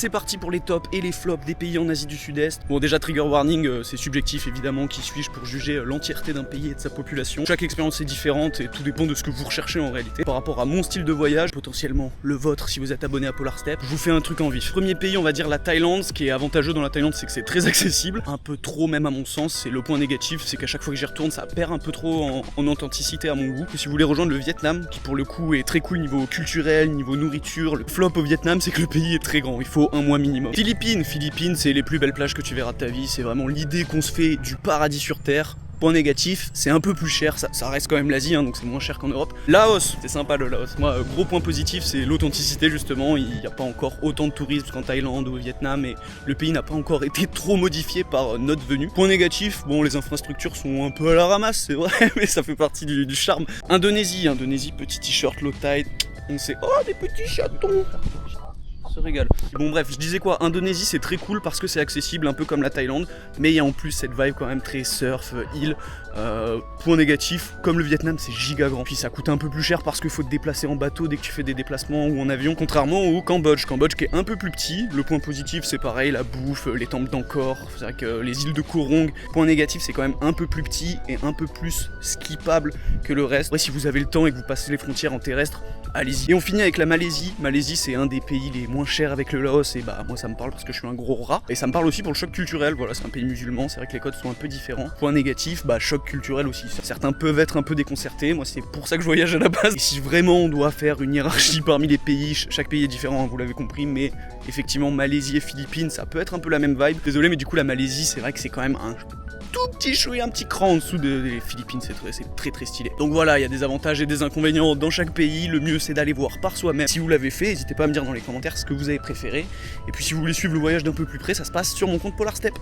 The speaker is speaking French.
C'est parti pour les tops et les flops des pays en Asie du Sud-Est. Bon, déjà trigger warning, c'est subjectif évidemment, qui suis-je pour juger l'entièreté d'un pays et de sa population. Chaque expérience est différente et tout dépend de ce que vous recherchez en réalité. Par rapport à mon style de voyage, potentiellement le vôtre si vous êtes abonné à Polar Step, je vous fais un truc en vif. Premier pays, on va dire la Thaïlande. Ce qui est avantageux dans la Thaïlande, c'est que c'est très accessible. Un peu trop même à mon sens, c'est le point négatif, c'est qu'à chaque fois que j'y retourne, ça perd un peu trop en authenticité à mon goût. Et si vous voulez rejoindre le Vietnam, qui pour le coup est très cool niveau culturel, niveau nourriture, le flop au Vietnam, c'est que le pays est très grand, il faut un mois minimum. Philippines, c'est les plus belles plages que tu verras de ta vie, c'est vraiment l'idée qu'on se fait du paradis sur terre. Point négatif, c'est un peu plus cher, ça reste quand même l'Asie, hein, donc c'est moins cher qu'en Europe. Laos, c'est sympa le Laos. Moi, gros point positif, c'est l'authenticité justement. Il n'y a pas encore autant de tourisme qu'en Thaïlande ou au Vietnam, et le pays n'a pas encore été trop modifié par notre venue. Point négatif, bon, les infrastructures sont un peu à la ramasse, c'est vrai, mais ça fait partie du charme. Indonésie, petit t-shirt low tide, on sait, oh des petits chatons. Se régale. Bon bref, je disais quoi, Indonésie c'est très cool parce que c'est accessible un peu comme la Thaïlande, mais il y a en plus cette vibe quand même très surf, île. Point négatif, comme le Vietnam c'est giga grand, puis ça coûte un peu plus cher parce qu'il faut te déplacer en bateau dès que tu fais des déplacements ou en avion, contrairement au Cambodge qui est un peu plus petit. Le point positif c'est pareil, la bouffe, les temples d'Angkor, c'est vrai que les îles de Koh Rong. Point négatif c'est quand même un peu plus petit et un peu plus skippable que le reste. Ouais, si vous avez le temps et que vous passez les frontières en terrestre, allez-y. Et on finit avec la Malaisie. Malaisie c'est un des pays les moins chers avec le Laos, et bah moi ça me parle parce que je suis un gros rat, et ça me parle aussi pour le choc culturel. Voilà, c'est un pays musulman, c'est vrai que les codes sont un peu différents. Point négatif, bah choc culturel aussi, certains peuvent être un peu déconcertés, moi c'est pour ça que je voyage à la base. Et si vraiment on doit faire une hiérarchie parmi les pays, chaque pays est différent, hein, vous l'avez compris, mais effectivement Malaisie et Philippines ça peut être un peu la même vibe. Désolé, mais du coup la Malaisie c'est vrai que c'est quand même un tout petit chouïa, un petit cran en dessous des Philippines, c'est très stylé. Donc voilà, il y a des avantages et des inconvénients dans chaque pays, le mieux c'est d'aller voir par soi-même. Si vous l'avez fait, n'hésitez pas à me dire dans les commentaires ce que vous avez préféré. Et puis si vous voulez suivre le voyage d'un peu plus près, ça se passe sur mon compte Polar Step.